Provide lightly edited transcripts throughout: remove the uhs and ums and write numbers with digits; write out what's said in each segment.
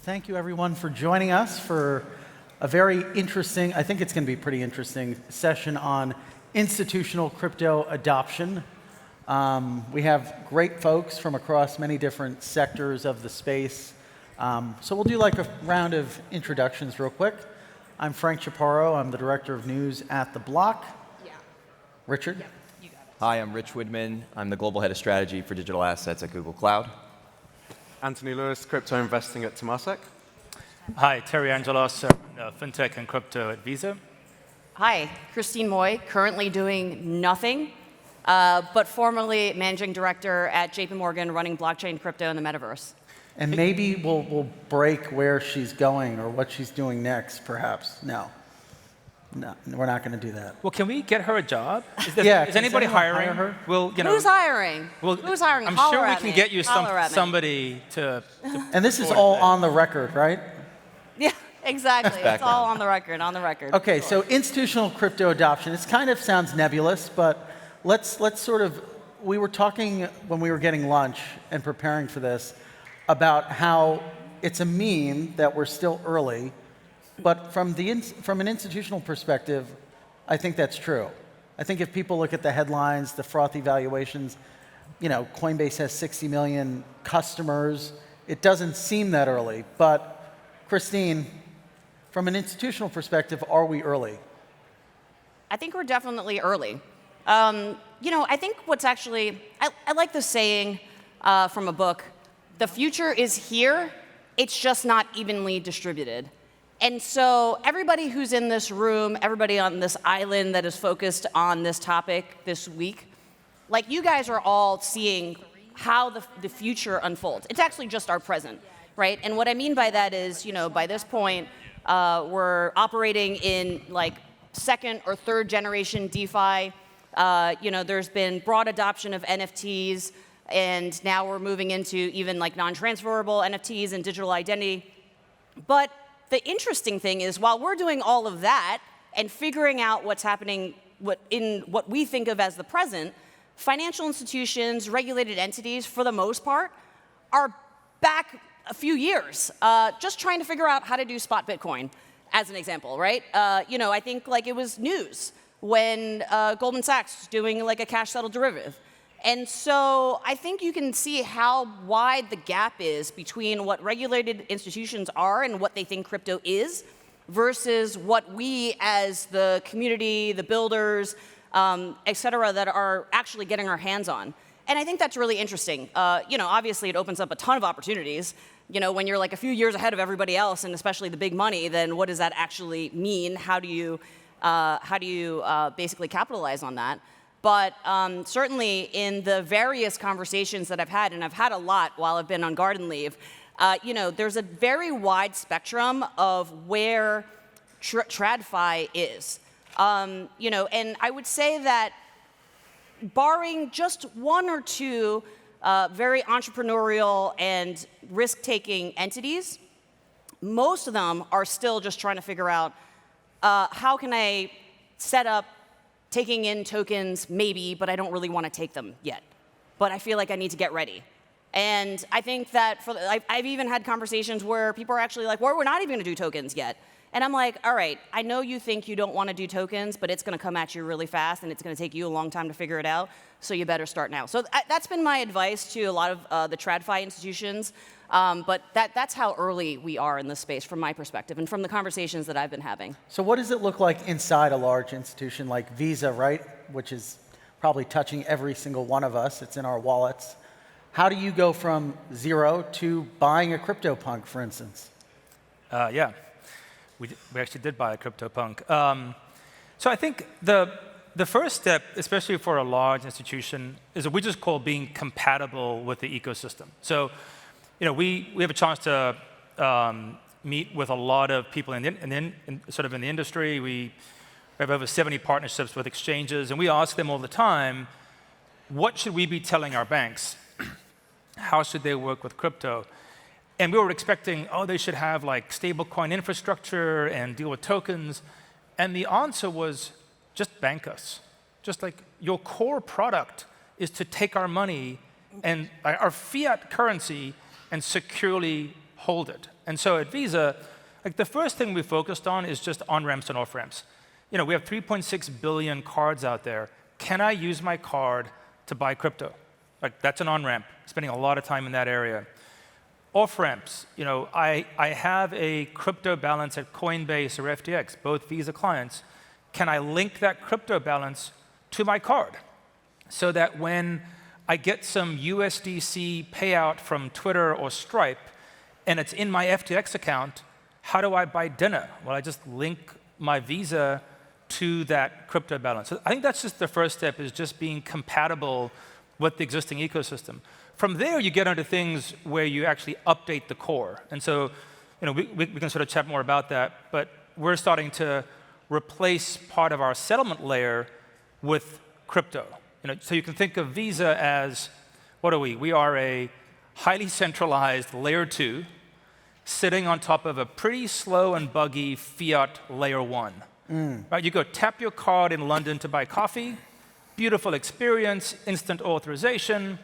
thank you everyone for joining us for a very interesting, I think it's going to be a pretty interesting session on institutional crypto adoption. We have great folks from across many different sectors of the space. So we'll do like a round of introductions real quick. I'm Frank Chaparro. I'm the Director of News at The Block. Yeah. Richard? Yep, you got it. Hi, I'm Rich Widmann. I'm the Global Head of Strategy for Digital Assets at Google Cloud. Antony Lewis, crypto investing at Temasek. Hi, Terry Angelos, FinTech and Crypto at Visa. Hi, Christine Moy, currently doing nothing, but formerly Managing Director at JP Morgan, running blockchain, crypto, and the Metaverse. And maybe we'll break where she's going or what she's doing next, perhaps. No, we're not going to do that. Well, can we get her a job? Is Can anybody hiring hire her? Well, Who's hiring? Well, Who's hiring? I'm Holler sure we at can me. get you Holler at me. somebody to. And this is all on the record, right? Yeah, exactly. It's all on the record, Okay, so institutional crypto adoption. It kind of sounds nebulous, but let's sort of, we were talking when we were getting lunch and preparing for this about how it's a meme that we're still early, but from an institutional perspective, I think that's true. I think if people look at the headlines, the frothy valuations, you know, Coinbase has 60 million customers. It doesn't seem that early, but Christine, from an institutional perspective, are we early? I think we're definitely early. You know, I think what's actually, I like the saying from a book, the future is here, it's just not evenly distributed. And so everybody who's in this room, everybody on this island that is focused on this topic this week, like you guys are all seeing how the future unfolds. It's actually just our present, right? And what I mean by that is, you know, by this point, we're operating in like second or third generation DeFi. You know, there's been broad adoption of NFTs, and now we're moving into even like non-transferable NFTs and digital identity. But the interesting thing is, while we're doing all of that and figuring out what's happening in what we think of as the present, financial institutions, regulated entities, for the most part, are back a few years, just trying to figure out how to do spot Bitcoin, as an example, right? You know, I think like it was news when Goldman Sachs was doing like a cash-settled derivative. And so I think you can see how wide the gap is between what regulated institutions are and what they think crypto is versus what we as the community, the builders, et cetera, that are actually getting our hands on. And I think that's really interesting. You know, obviously it opens up a ton of opportunities. You know, when you're like a few years ahead of everybody else, and especially the big money, then what does that actually mean? How do you basically capitalize on that? But certainly in the various conversations that I've had, and I've had a lot while I've been on garden leave, you know, there's a very wide spectrum of where TradFi is. You know, and I would say that barring just one or two very entrepreneurial and risk-taking entities, most of them are still just trying to figure out how can I set up taking in tokens, maybe, but I don't really want to take them yet. But I feel like I need to get ready. And I think that I've even had conversations where people are actually like, well, we're not even going to do tokens yet. And I'm like, all right, I know you think you don't want to do tokens, but it's going to come at you really fast, and it's going to take you a long time to figure it out, so you better start now. So that's been my advice to a lot of the TradFi institutions. But that's how early we are in this space from my perspective and from the conversations that I've been having. So what does it look like inside a large institution like Visa, right? Which is probably touching every single one of us. It's in our wallets. How do you go from zero to buying a CryptoPunk, for instance? Yeah, we actually did buy a CryptoPunk. So I think the first step, especially for a large institution, is what we just call being compatible with the ecosystem. So, you know, we have a chance to meet with a lot of people in the industry. We have over 70 partnerships with exchanges, and we ask them all the time, what should we be telling our banks? How should they work with crypto? And we were expecting, oh, they should have like stablecoin infrastructure and deal with tokens. And the answer was, just bank us. Just like your core product is to take our money and our fiat currency and securely hold it. And so at Visa, like the first thing we focused on is just on-ramps and off-ramps. You know, we have 3.6 billion cards out there. Can I use my card to buy crypto? Like, that's an on-ramp, spending a lot of time in that area. Off-ramps, you know, I have a crypto balance at Coinbase or FTX, both Visa clients. Can I link that crypto balance to my card so that when I get some USDC payout from Twitter or Stripe and it's in my FTX account, how do I buy dinner? Well, I just link my Visa to that crypto balance. So I think that's just the first step, is just being compatible with the existing ecosystem. From there, you get into things where you actually update the core. And so, you know, we can sort of chat more about that, but we're starting to replace part of our settlement layer with crypto. You know, so you can think of Visa as, what are we? We are a highly centralized layer 2 sitting on top of a pretty slow and buggy fiat layer 1. Right? You go tap your card in London to buy coffee, beautiful experience, instant authorization,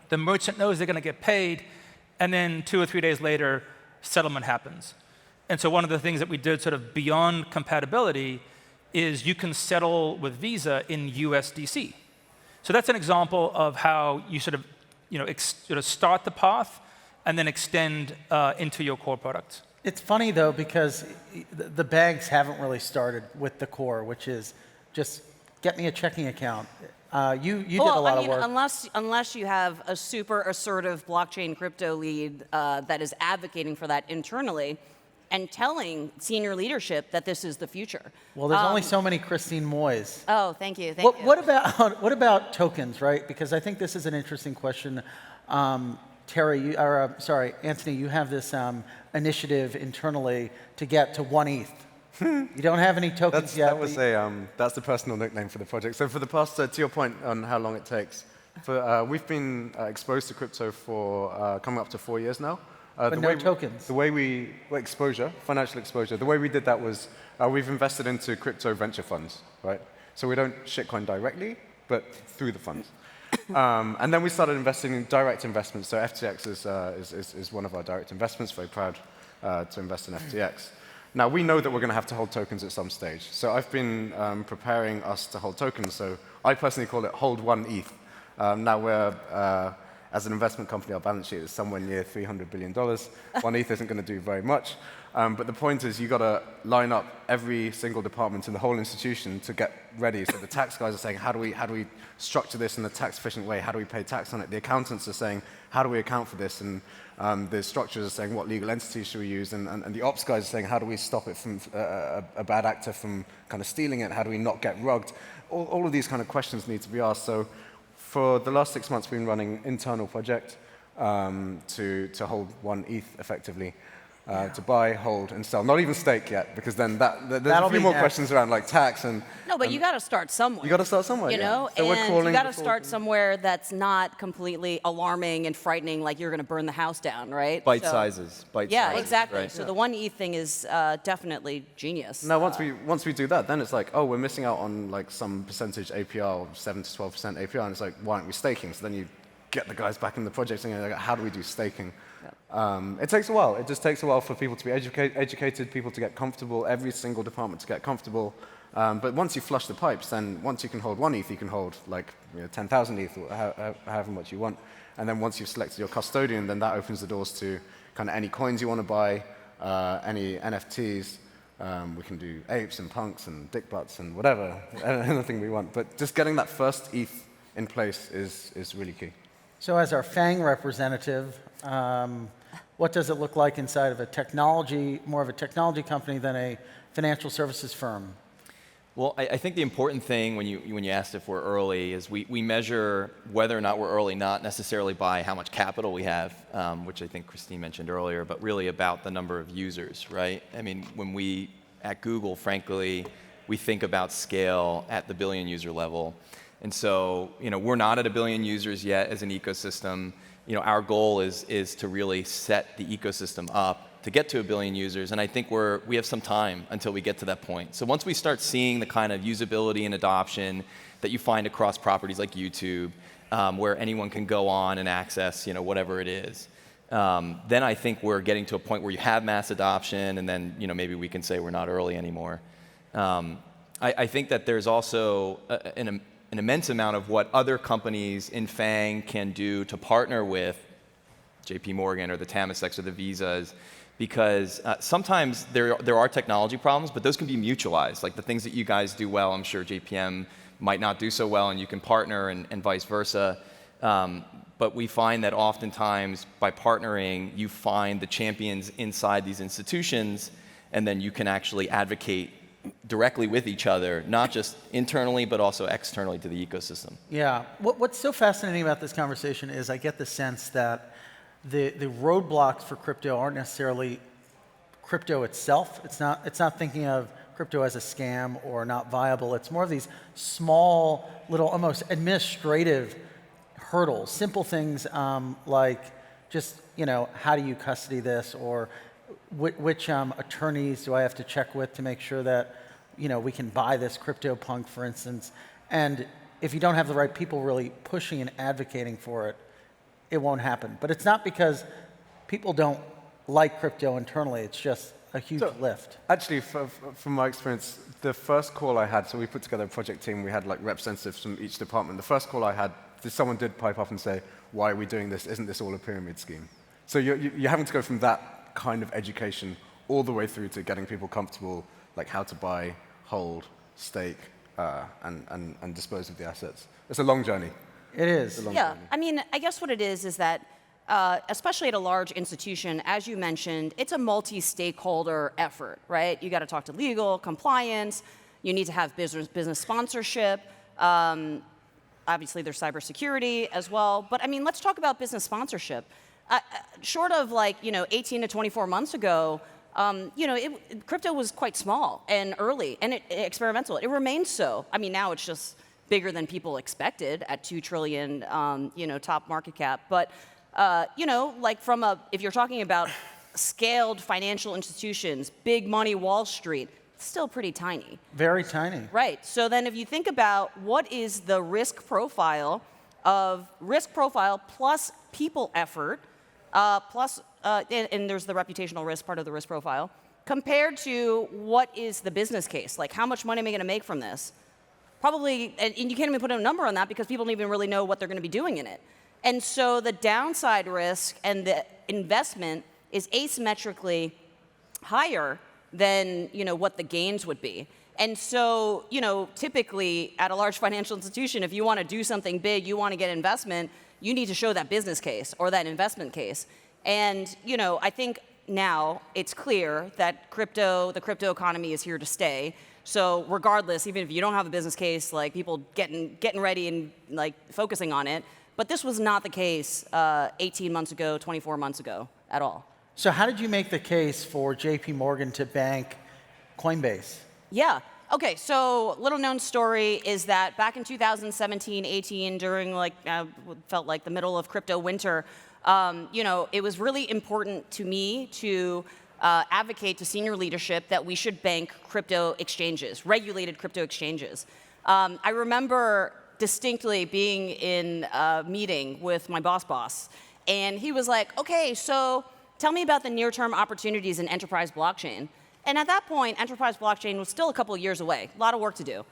the merchant knows they're going to get paid, and then 2 or 3 days later, settlement happens. And so one of the things that we did sort of beyond compatibility is you can settle with Visa in USDC. So that's an example of how you sort of, you know, start the path and then extend into your core products. It's funny, though, because the banks haven't really started with the core, which is just get me a checking account. You did a lot of work. Unless you have a super assertive blockchain crypto lead that is advocating for that internally and telling senior leadership that this is the future. Well, there's only so many Christine Moyes. Oh, thank you. Thank you. What about tokens, right? Because I think this is an interesting question. Terry, Antony, you have this initiative internally to get to 1 ETH. You don't have any tokens yet. That's the personal nickname for the project. So for the past, to your point on how long it takes, we've been exposed to crypto for coming up to 4 years now. But no tokens. The way financial exposure, the way we did that was we've invested into crypto venture funds, right? So we don't shitcoin directly, but through the funds. And then we started investing in direct investments. So FTX is one of our direct investments. Very proud to invest in FTX. Now, we know that we're going to have to hold tokens at some stage. So I've been preparing us to hold tokens. So I personally call it hold 1 ETH. Now we're, as an investment company, our balance sheet is somewhere near $300 billion. 1 ETH isn't going to do very much. But the point is, you've got to line up every single department in the whole institution to get ready. So the tax guys are saying, how do we structure this in a tax-efficient way? How do we pay tax on it? The accountants are saying, how do we account for this? And the structures are saying, what legal entities should we use? And the ops guys are saying, how do we stop it from a bad actor from kind of stealing it? How do we not get rugged? All of these kind of questions need to be asked. So for the last 6 months, we've been running internal project to hold 1 ETH effectively. To buy, hold, and sell. Not even stake yet, because then there's a few more questions around like tax and. No, but you got to start somewhere. You got to start somewhere. You know, so and you got to start somewhere that's not completely alarming and frightening, like you're going to burn the house down, right? Bite sizes. Yeah, exactly. Right. So the 1 ETH thing is definitely genius. Now, once we do that, then it's like, oh, we're missing out on like some percentage APR, 7 to 12% APR, and it's like, why aren't we staking? So then you get the guys back in the project and you're like, how do we do staking? It takes a while. It just takes a while for people to be educated, people to get comfortable, every single department to get comfortable. But once you flush the pipes, then once you can hold 1 ETH, you can hold like 10,000 ETH or however much you want. And then once you've selected your custodian, then that opens the doors to kind of any coins you want to buy, any NFTs. We can do apes and punks and dick butts and whatever, anything we want. But just getting that first ETH in place is really key. So as our FAANG representative, what does it look like inside of more of a technology company than a financial services firm? Well, I think the important thing when you asked if we're early is we measure whether or not we're early, not necessarily by how much capital we have, which I think Christine mentioned earlier, but really about the number of users, right? I mean, when we, at Google, frankly, we think about scale at the billion user level. And so, we're not at 1 billion users yet as an ecosystem. Our goal is to really set the ecosystem up to get to 1 billion users, and I think we have some time until we get to that point. So once we start seeing the kind of usability and adoption that you find across properties like YouTube, where anyone can go on and access, whatever it is, then I think we're getting to a point where you have mass adoption, and then maybe we can say we're not early anymore. I think that there's also an immense amount of what other companies in FAANG can do to partner with JP Morgan or the Temaseks or the Visas, because sometimes there are technology problems, but those can be mutualized. Like the things that you guys do well, I'm sure JPM might not do so well, and you can partner and vice versa. But we find that oftentimes by partnering, you find the champions inside these institutions, and then you can actually advocate directly with each other, not just internally, but also externally to the ecosystem. Yeah. What's so fascinating about this conversation is I get the sense that the roadblocks for crypto aren't necessarily crypto itself. It's not thinking of crypto as a scam or not viable. It's more of these small, little, almost administrative hurdles, simple things like just, how do you custody this, or which attorneys do I have to check with to make sure that, we can buy this CryptoPunk, for instance. And if you don't have the right people really pushing and advocating for it, it won't happen. But it's not because people don't like crypto internally. It's just a huge lift. Actually, from my experience, the first call I had, so we put together a project team, we had like representatives from each department. The first call I had, someone did pipe up and say, why are we doing this? Isn't this all a pyramid scheme? So you're having to go from that kind of education all the way through to getting people comfortable, like how to buy, hold, stake, and dispose of the assets. It's a long journey. It is. Yeah, I mean, I guess what it is that, especially at a large institution, as you mentioned, it's a multi-stakeholder effort, right? You got to talk to legal, compliance, you need to have business sponsorship, obviously there's cybersecurity as well, but I mean, let's talk about business sponsorship. Short of 18 to 24 months ago, crypto was quite small and early and experimental. It remains so. I mean, now it's just bigger than people expected at 2 trillion, top market cap. But, if you're talking about scaled financial institutions, big money Wall Street, it's still pretty tiny. Very tiny. Right. So then if you think about what is the risk profile plus people effort, and there's the reputational risk part of the risk profile, compared to what is the business case? Like, how much money am I going to make from this? Probably, and you can't even put a number on that because people don't even really know what they're going to be doing in it. And so the downside risk and the investment is asymmetrically higher than what the gains would be. And so, typically at a large financial institution, if you want to do something big, you want to get investment, you need to show that business case or that investment case. And, I think now it's clear that the crypto economy is here to stay. So regardless, even if you don't have a business case, like people getting ready and like focusing on it, but this was not the case 18 months ago, 24 months ago at all. So how did you make the case for JP Morgan to bank Coinbase? Yeah. Okay, so little known story is that back in 2017, 18, during felt like the middle of crypto winter, it was really important to me to advocate to senior leadership that we should bank crypto exchanges, regulated crypto exchanges. I remember distinctly being in a meeting with my boss, and he was like, okay, so tell me about the near-term opportunities in enterprise blockchain. And at that point, enterprise blockchain was still a couple of years away, a lot of work to do.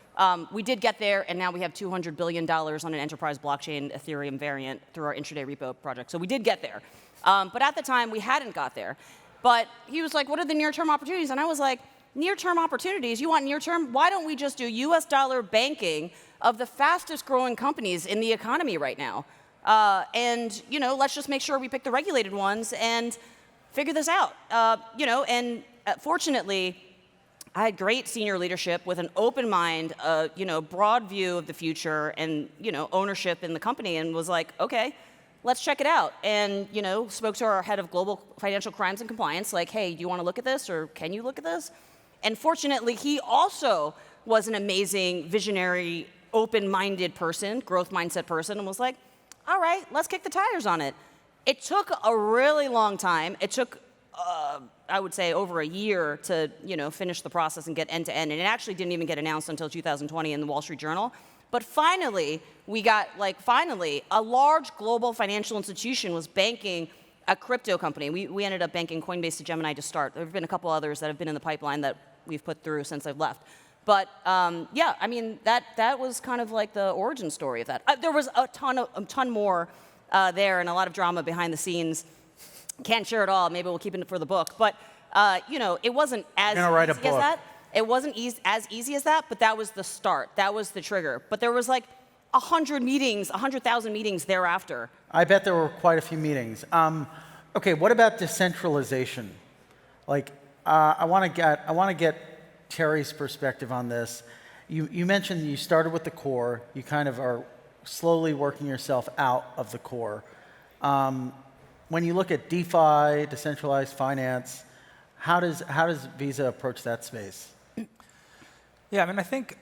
We did get there, and now we have $200 billion on an enterprise blockchain Ethereum variant through our intraday repo project. So we did get there. But at the time, we hadn't got there. But he was like, what are the near-term opportunities? And I was like, near-term opportunities? You want near-term? Why don't we just do US dollar banking of the fastest growing companies in the economy right now? And, let's just make sure we pick the regulated ones and figure this out. Fortunately, I had great senior leadership with an open mind, broad view of the future and, ownership in the company, and was like, okay, let's check it out. And, spoke to our head of global financial crimes and compliance, like, hey, do you want to look at this, or can you look at this? And fortunately, he also was an amazing, visionary, open-minded person, growth mindset person, and was like, all right, let's kick the tires on it. It took a really long time. It took, I would say, over a year to, finish the process and get end-to-end. And it actually didn't even get announced until 2020 in the Wall Street Journal. But finally, we got, a large global financial institution was banking a crypto company. We ended up banking Coinbase to Gemini to start. There have been a couple others that have been in the pipeline that we've put through since I've left. But yeah, I mean, that was kind of like the origin story of that. There was a ton more there and a lot of drama behind the scenes. Can't share it all. Maybe we'll keep it for the book. But you know, it wasn't as easy as that. It wasn't as easy as that, but that was the start. That was the trigger. But there was like 100 meetings, 100,000 meetings thereafter. I bet there were quite a few meetings. Okay, what about decentralization? Like, I want to get Terry's perspective on this. You mentioned you started with the core. You kind of are slowly working yourself out of the core. When you look at DeFi, decentralized finance, how does Visa approach that space? Yeah, I mean, I think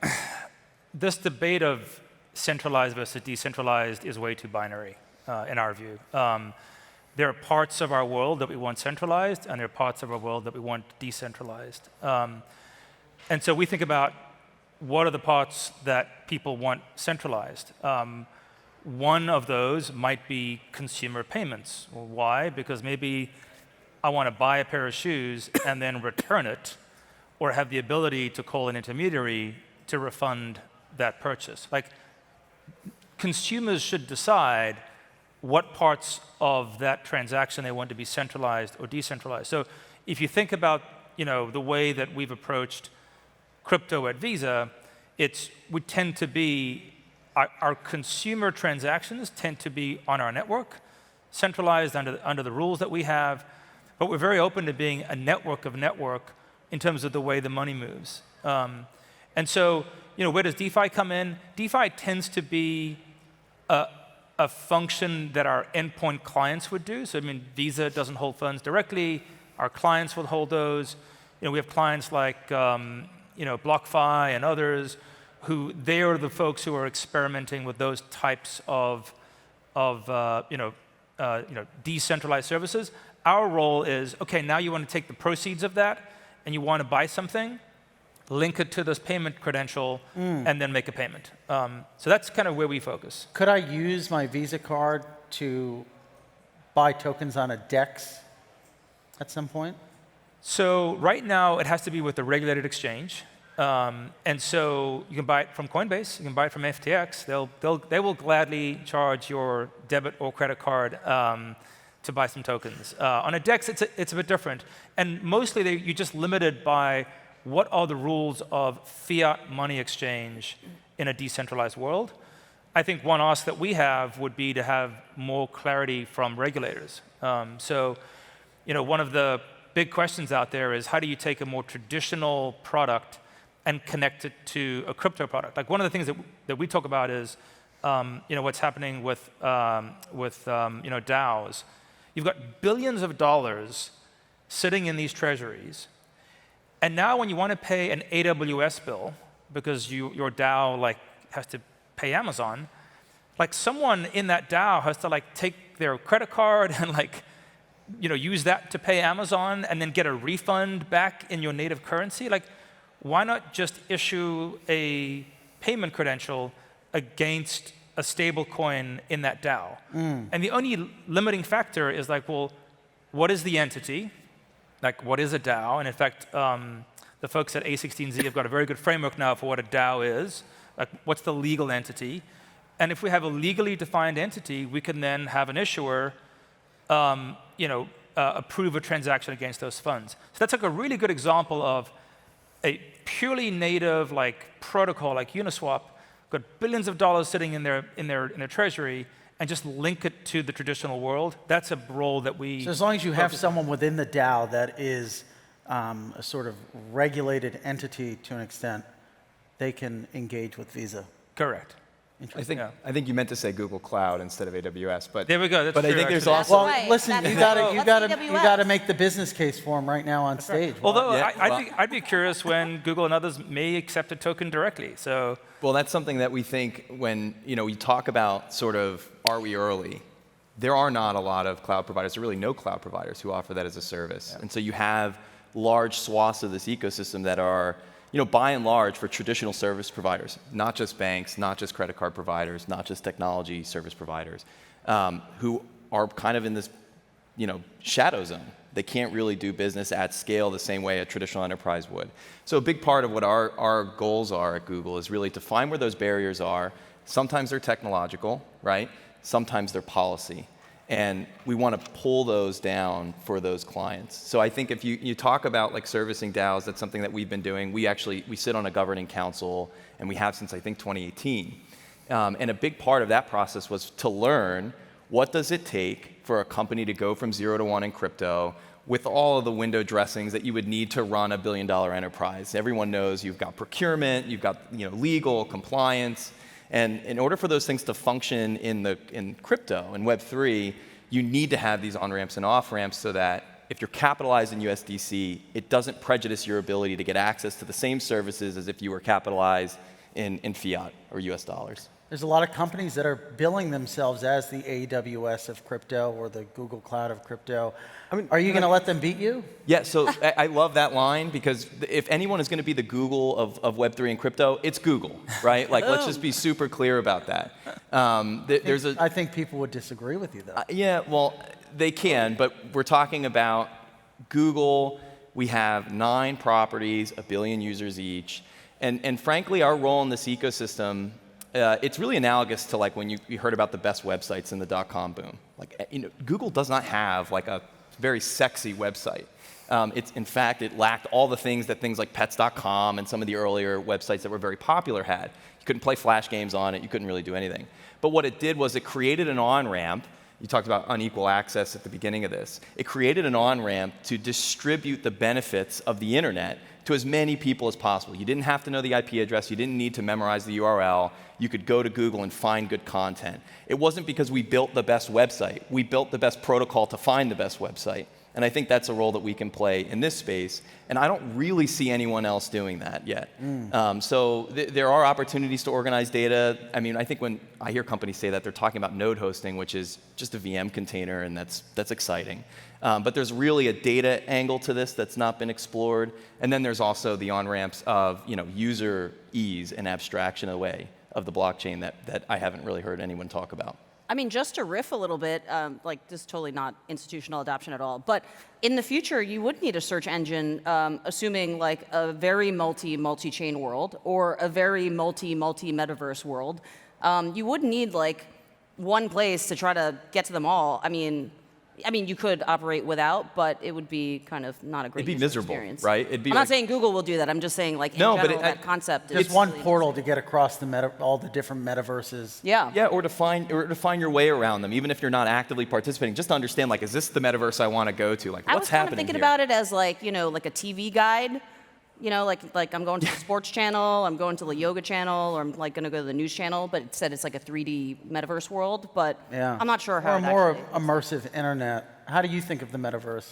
this debate of centralized versus decentralized is way too binary, in our view. There are parts of our world that we want centralized, and there are parts of our world that we want decentralized. And so we think about what are the parts that people want centralized. One of those might be consumer payments. Well, why? Because maybe I want to buy a pair of shoes and then return it, or have the ability to call an intermediary to refund that purchase. Like, consumers should decide what parts of that transaction they want to be centralized or decentralized. So if you think about, you know, the way that we've approached crypto at Visa, we tend to be, our consumer transactions tend to be on our network, centralized under the rules that we have, but we're very open to being a network of network in terms of the way the money moves. And so, you know, where does DeFi come in? DeFi tends to be a function that our endpoint clients would do. So, I mean, Visa doesn't hold funds directly. Our clients will hold those. You know, we have clients like, you know, BlockFi and others who they are the folks who are experimenting with those types of decentralized services. Our role is, okay, now you want to take the proceeds of that and you want to buy something, link it to this payment credential, and then make a payment. So that's kind of where we focus. Could I use my Visa card to buy tokens on a DEX at some point? So right now, it has to be with a regulated exchange. And so you can buy it from Coinbase, you can buy it from FTX. They will gladly charge your debit or credit card to buy some tokens. On a DEX, it's a bit different. And mostly, you're just limited by what are the rules of fiat money exchange in a decentralized world. I think one ask that we have would be to have more clarity from regulators. So, you know, one of the big questions out there is how do you take a more traditional product and connect it to a crypto product? Like, one of the things that we talk about is, you know, what's happening with you know, DAOs. You've got billions of dollars sitting in these treasuries, and now when you want to pay an AWS bill because your DAO like has to pay Amazon, like someone in that DAO has to like take their credit card and like, you know, use that to pay Amazon and then get a refund back in your native currency. Like, why not just issue a payment credential against a stable coin in that DAO? And the only limiting factor is like, well, what is the entity? Like, what is a DAO? And in fact, the folks at A16Z have got a very good framework now for what a DAO is. Like, what's the legal entity? And if we have a legally defined entity, we can then have an issuer you know, approve a transaction against those funds. So that's like a really good example of a purely native like protocol like Uniswap, got billions of dollars sitting in their treasury, and just link it to the traditional world. That's a role that we. So as long as you have someone within the DAO that is a sort of regulated entity to an extent, they can engage with Visa. Correct. I think you meant to say Google Cloud instead of AWS, but there we go. That's but true, I think there's actually. also Well, right. listen, That's you right. got What's to make the business case for them right now on stage. Although Yeah, I'd be curious when Google and others may accept a token directly. So well, that's something that we think when we talk about sort of are we early. There are not a lot of cloud providers, there are really no cloud providers who offer that as a service, and so you have large swaths of this ecosystem that are. By and large, for traditional service providers, not just banks, not just credit card providers, not just technology service providers, who are kind of in this shadow zone. They can't really do business at scale the same way a traditional enterprise would. So a big part of what our goals are at Google is really to find where those barriers are. Sometimes they're technological, right? Sometimes they're policy. And we want to pull those down for those clients. So I think if you talk about like servicing DAOs, that's something that we've been doing. We sit on a governing council, and we have since I think 2018. And a big part of that process was to learn what does it take for a company to go from 0 to 1 in crypto with all of the window dressings that you would need to run a billion-dollar enterprise. Everyone knows you've got procurement, you've got legal, compliance. And in order for those things to function in crypto and Web3, you need to have these on-ramps and off-ramps so that if you're capitalized in USDC, it doesn't prejudice your ability to get access to the same services as if you were capitalized in fiat or US dollars. There's a lot of companies that are billing themselves as the AWS of crypto or the Google Cloud of crypto. I mean, are you going to let them beat you? Yeah, so I love that line because if anyone is going to be the Google of Web3 and crypto, it's Google, right? Like, let's just be super clear about that. I think people would disagree with you, though. Yeah, well, they can, but we're talking about Google. We have 9 properties, 1 billion users each. And frankly, our role in this ecosystem, it's really analogous to like when you heard about the best websites in the .com boom. Like, Google does not have like a very sexy website. In fact, it lacked all the things that things like pets.com and some of the earlier websites that were very popular had. You couldn't play Flash games on it. You couldn't really do anything. But what it did was it created an on-ramp. You talked about unequal access at the beginning of this. It created an on-ramp to distribute the benefits of the internet to as many people as possible. You didn't have to know the IP address. You didn't need to memorize the URL. You could go to Google and find good content. It wasn't because we built the best website. We built the best protocol to find the best website. And I think that's a role that we can play in this space. And I don't really see anyone else doing that yet. So there are opportunities to organize data. I mean, I think when I hear companies say that, they're talking about node hosting, which is just a VM container, and that's exciting. But there's really a data angle to this that's not been explored. And then there's also the on-ramps of user ease and abstraction away of the blockchain that I haven't really heard anyone talk about. I mean, just to riff a little bit, like this is totally not institutional adoption at all, but in the future, you would need a search engine, assuming like a very multi-chain world or a very multi-metaverse world. You would need like one place to try to get to them all. I mean, you could operate without, but it would be kind of not a great It'd be miserable, experience. right? It'd be I'm not saying Google will do that. I'm just saying, like, in general, that concept. Just one portal to get across all the different metaverses. Yeah. Yeah, or to find your way around them, even if you're not actively participating. Just to understand, like, is this the metaverse I want to go to? Like, what's happening here? I was kind of thinking about it as like, like a TV guide. Like I'm going to the sports channel, I'm going to the yoga channel, or I'm like going to go to the news channel, but it said it's like a 3D metaverse world, but yeah. I'm not sure how or more immersive internet. How do you think of the metaverse?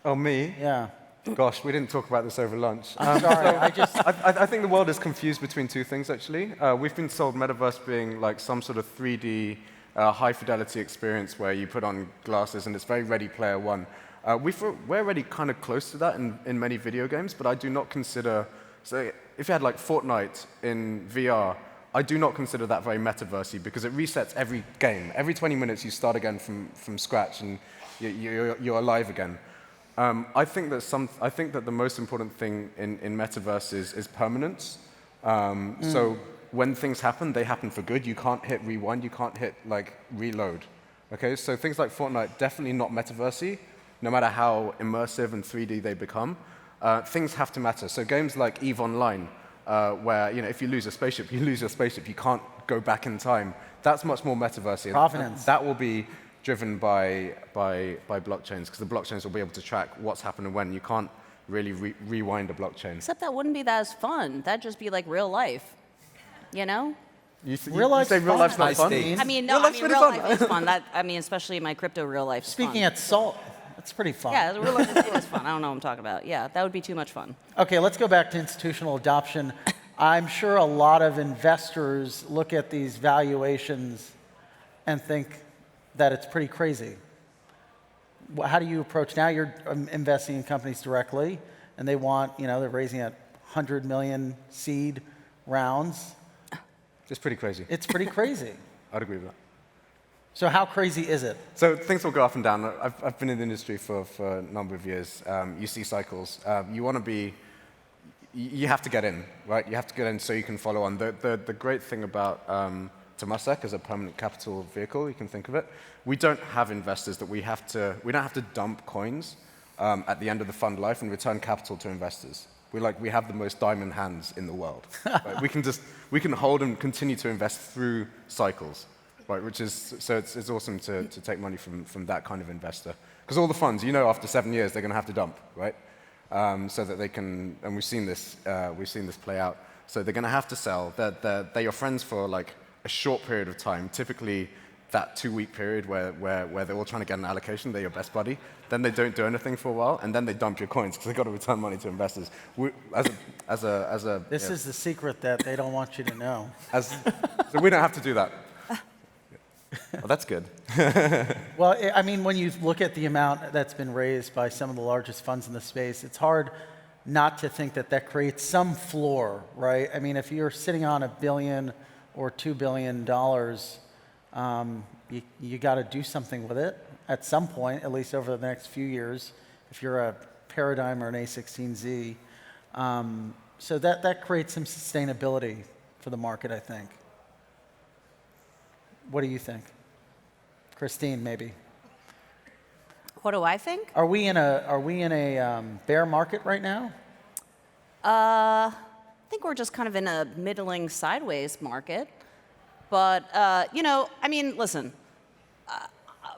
Oh, me? Yeah. Gosh, we didn't talk about this over lunch. I'm sorry, I think the world is confused between two things, actually. We've been sold metaverse being like some sort of 3D high-fidelity experience where you put on glasses and it's very Ready Player One. We're already kind of close to that in many video games, but I do not consider, so if you had like Fortnite in VR, I do not consider that very metaversey because it resets every game. Every 20 minutes you start again from scratch and you're alive again. I think that the most important thing in metaverse is permanence. So when things happen, they happen for good. You can't hit rewind, you can't hit like reload. Okay, so things like Fortnite, definitely not metaversey. No matter how immersive and 3D they become, things have to matter. So games like EVE Online, where if you lose a spaceship, you lose your spaceship. You can't go back in time. That's much more metaversey. Provenance. That will be driven by blockchains, because the blockchains will be able to track what's happened and when. You can't really rewind a blockchain. Except that wouldn't be that as fun. That'd just be like real life, You say real life's not fun? I mean, no, real life is fun. Especially my crypto real life is Speaking fun. at Salt, that's pretty fun. Yeah, real life is fun. I don't know what I'm talking about. Yeah, that would be too much fun. Okay, let's go back to institutional adoption. I'm sure a lot of investors look at these valuations and think that it's pretty crazy. How do you approach now? You're investing in companies directly, and they want, they're raising at 100 million seed rounds. It's pretty crazy. It's pretty crazy. I'd agree with that. So how crazy is it? So things will go up and down. I've been in the industry for a number of years. You see cycles. You have to get in, right? You have to get in so you can follow on. The great thing about Temasek as a permanent capital vehicle, you can think of it, we don't have investors that we don't have to dump coins at the end of the fund life and return capital to investors. We have the most diamond hands in the world. Right? We can hold and continue to invest through cycles. Right, it's awesome to take money from that kind of investor. Because all the funds, after 7 years, they're going to have to dump, right? So that they can, and we've seen this play out. So they're going to have to sell. They're your friends for like a short period of time, typically that 2-week period where they're all trying to get an allocation, they're your best buddy. Then they don't do anything for a while, and then they dump your coins because they've got to return money to investors. This is the secret that they don't want you to know. So we don't have to do that. Well, that's good. Well, I mean, when you look at the amount that's been raised by some of the largest funds in the space, it's hard not to think that creates some floor, right? I mean, if you're sitting on $1 billion or $2 billion, you got to do something with it at some point, at least over the next few years, if you're a Paradigm or an A16Z. So that creates some sustainability for the market, I think. What do you think? Christine, maybe. What do I think? Are we in a bear market right now? I think we're just kind of in a middling sideways market. But, I mean, listen,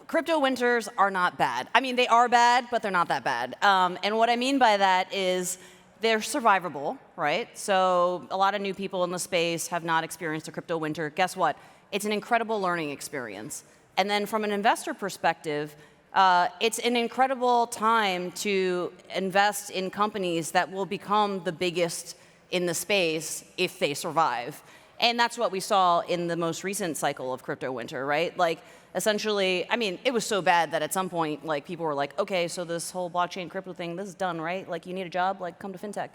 crypto winters are not bad. I mean, they are bad, but they're not that bad. And what I mean by that is they're survivable, right? So a lot of new people in the space have not experienced a crypto winter. Guess what? It's an incredible learning experience. And then from an investor perspective, it's an incredible time to invest in companies that will become the biggest in the space if they survive. And that's what we saw in the most recent cycle of crypto winter, right? Like, essentially, I mean, it was so bad that at some point, like, people were like, okay, so this whole blockchain crypto thing, this is done, right? Like, you need a job, like, come to fintech.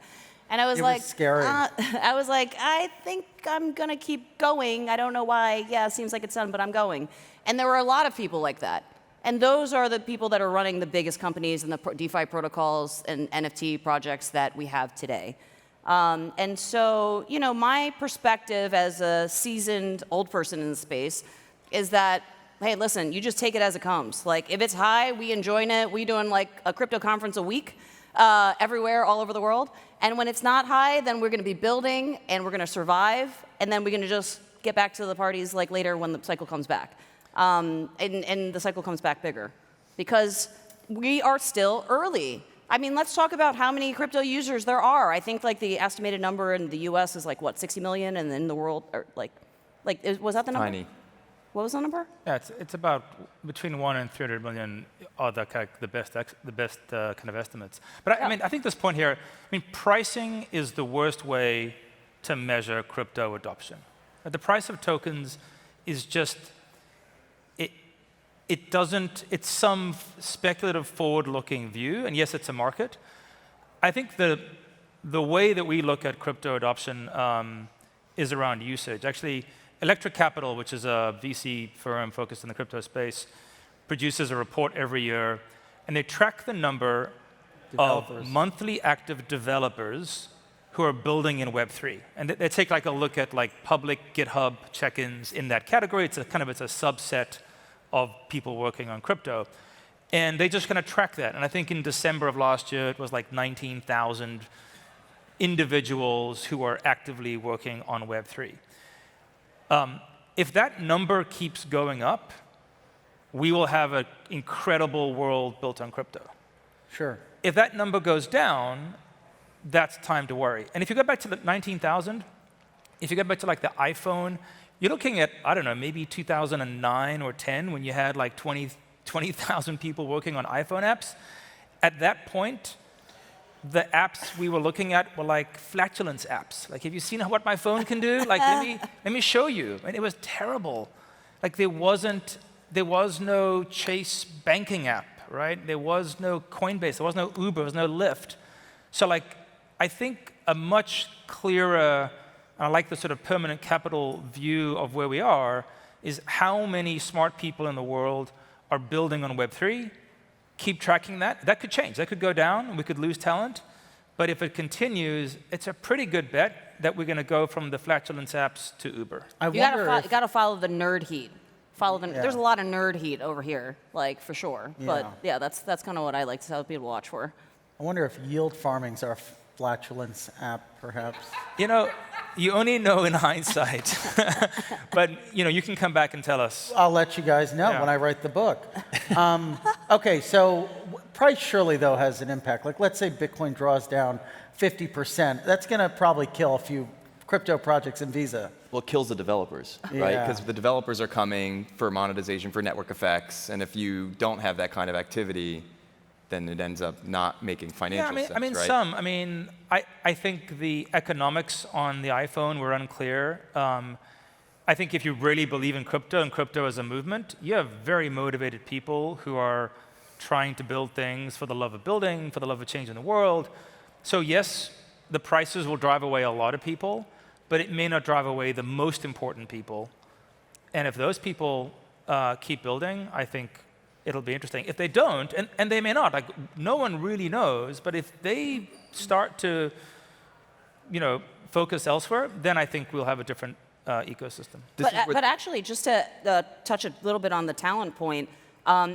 And I was It like, was scary. I was like, I think I'm gonna keep going. I don't know why. Yeah, it seems like it's done, but I'm going. And there were a lot of people like that. And those are the people that are running the biggest companies and the DeFi protocols and NFT projects that we have today. And so, my perspective as a seasoned old person in the space is that, hey, listen, you just take it as it comes. Like, if it's high, we enjoying it. We doing like a crypto conference a week. Everywhere, all over the world. And when it's not high, then we're going to be building, and we're going to survive, and then we're going to just get back to the parties like later when the cycle comes back. And the cycle comes back bigger. Because we are still early. I mean, let's talk about how many crypto users there are. I think like the estimated number in the US is like, what, 60 million? And in the world, or was that the number? Tiny. What was the number? Yeah, it's about between 1 and 300 million are the best kind of estimates. But I mean, I think this point here, I mean, pricing is the worst way to measure crypto adoption. The price of tokens is just, it's some speculative forward-looking view, and yes, it's a market. I think the way that we look at crypto adoption is around usage. Actually, Electric Capital, which is a VC firm focused in the crypto space, produces a report every year, and they track the number of monthly active developers who are building in Web3. And they take like a look at like public GitHub check-ins in that category. It's a subset of people working on crypto. And they just kind of track that. And I think in December of last year, it was like 19,000 individuals who are actively working on Web3. If that number keeps going up, we will have an incredible world built on crypto. Sure. If that number goes down, that's time to worry. And if you go back to the 19,000, if you go back to like the iPhone, you're looking at, I don't know, maybe 2009 or 10 when you had like 20,000 people working on iPhone apps. At that point, the apps we were looking at were like flatulence apps. Like, have you seen what my phone can do? Like, let me show you. And it was terrible. Like, there was no Chase banking app, right? There was no Coinbase. There was no Uber. There was no Lyft. So, like, I think a much clearer, and I like the sort of permanent capital view of where we are, is how many smart people in the world are building on Web3. Keep tracking that. That could change. That could go down. We could lose talent. But if it continues, it's a pretty good bet that we're going to go from the flatulence apps to Uber. You got to follow the nerd heat. There's a lot of nerd heat over here, like for sure. Yeah. But yeah, that's kind of what I like to tell people to watch for. I wonder if yield farming's our flatulence app, perhaps. You know, you only know in hindsight. But you can come back and tell us. I'll let you guys know when I write the book. Okay, so price surely, though, has an impact. Like, let's say Bitcoin draws down 50%. That's going to probably kill a few crypto projects in Visa. Well, it kills the developers, right? Because the developers are coming for monetization, for network effects, and if you don't have that kind of activity, then it ends up not making financial sense, right? I think the economics on the iPhone were unclear. I think if you really believe in crypto and crypto as a movement, you have very motivated people who are trying to build things for the love of building, for the love of changing the world. So yes, the prices will drive away a lot of people, but it may not drive away the most important people. And if those people keep building, I think it'll be interesting. If they don't, and they may not, like no one really knows, but if they start to, focus elsewhere, then I think we'll have a different ecosystem. But actually, just to touch a little bit on the talent point,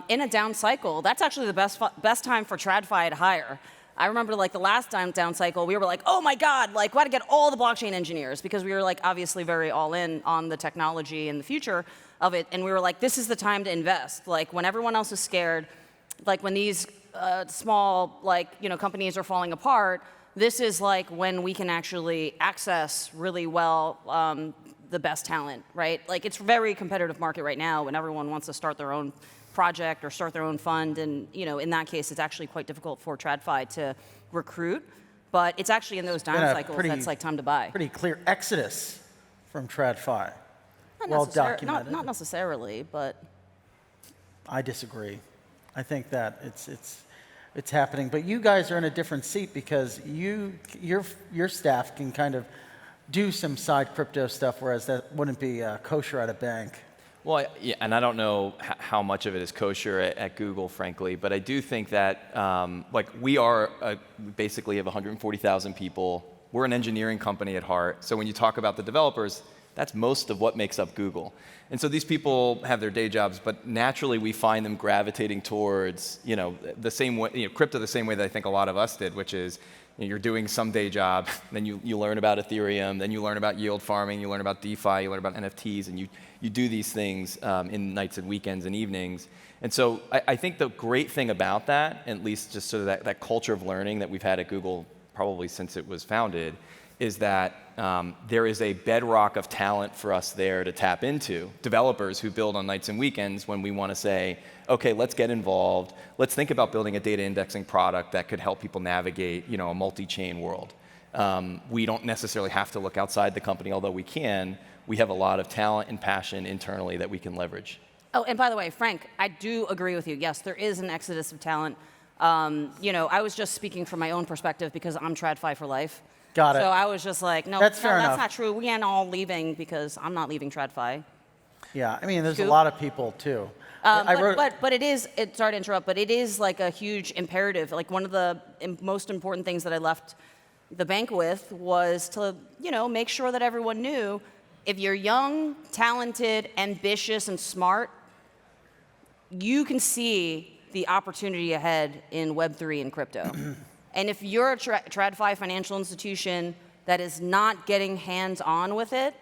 in a down cycle, that's actually the best time for TradFi to hire. I remember like the last down cycle, we were like, oh my God, like we got to get all the blockchain engineers because we were like obviously very all in on the technology and the future of it. And we were like, this is the time to invest. Like when everyone else is scared, like when these small companies are falling apart, this is like when we can actually access really well the best talent, right? Like it's a very competitive market right now when everyone wants to start their own project or start their own fund, and in that case, it's actually quite difficult for TradFi to recruit. But it's actually in those down cycles that's like time to buy. Pretty clear exodus from TradFi. Well documented. Not necessarily, but I disagree. I think that it's happening, but you guys are in a different seat because your staff can kind of do some side crypto stuff, whereas that wouldn't be kosher at a bank. Well, yeah, and I don't know how much of it is kosher at Google, frankly, but I do think that we are basically have 140,000 people. We're an engineering company at heart, so when you talk about the developers, that's most of what makes up Google. And so these people have their day jobs, but naturally we find them gravitating towards the same way, crypto the same way that I think a lot of us did, which is you're doing some day job, then you learn about Ethereum, then you learn about yield farming, you learn about DeFi, you learn about NFTs, and you do these things in nights and weekends and evenings. And so I think the great thing about that, at least just sort of that culture of learning that we've had at Google probably since it was founded, is that there is a bedrock of talent for us there to tap into. Developers who build on nights and weekends when we want to say, okay, let's get involved. Let's think about building a data indexing product that could help people navigate a multi-chain world. We don't necessarily have to look outside the company, although we can. We have a lot of talent and passion internally that we can leverage. Oh, and by the way, Frank, I do agree with you. Yes, there is an exodus of talent. I was just speaking from my own perspective because I'm TradFi for life. Got it. So I was just like, that's not true. We ain't all leaving because I'm not leaving TradFi. Yeah, I mean, there's Scoop. a lot of people too. But it is, sorry to interrupt, but it is like a huge imperative. Like one of the most important things that I left the bank with was to, make sure that everyone knew if you're young, talented, ambitious, and smart, you can see the opportunity ahead in Web3 and crypto. And if you're a TradFi financial institution that is not getting hands-on with it,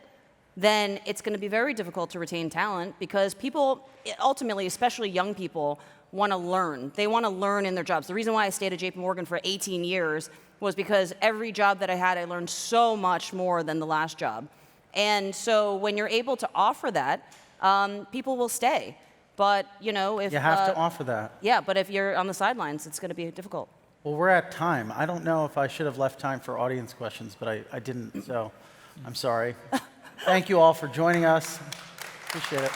then it's going to be very difficult to retain talent because people, ultimately, especially young people, want to learn. They want to learn in their jobs. The reason why I stayed at JP Morgan for 18 years was because every job that I had, I learned so much more than the last job. And so when you're able to offer that, people will stay. But, if... You have to offer that. Yeah, but if you're on the sidelines, it's going to be difficult. Well, we're at time. I don't know if I should have left time for audience questions, but I didn't, so I'm sorry. Thank you all for joining us. Appreciate it.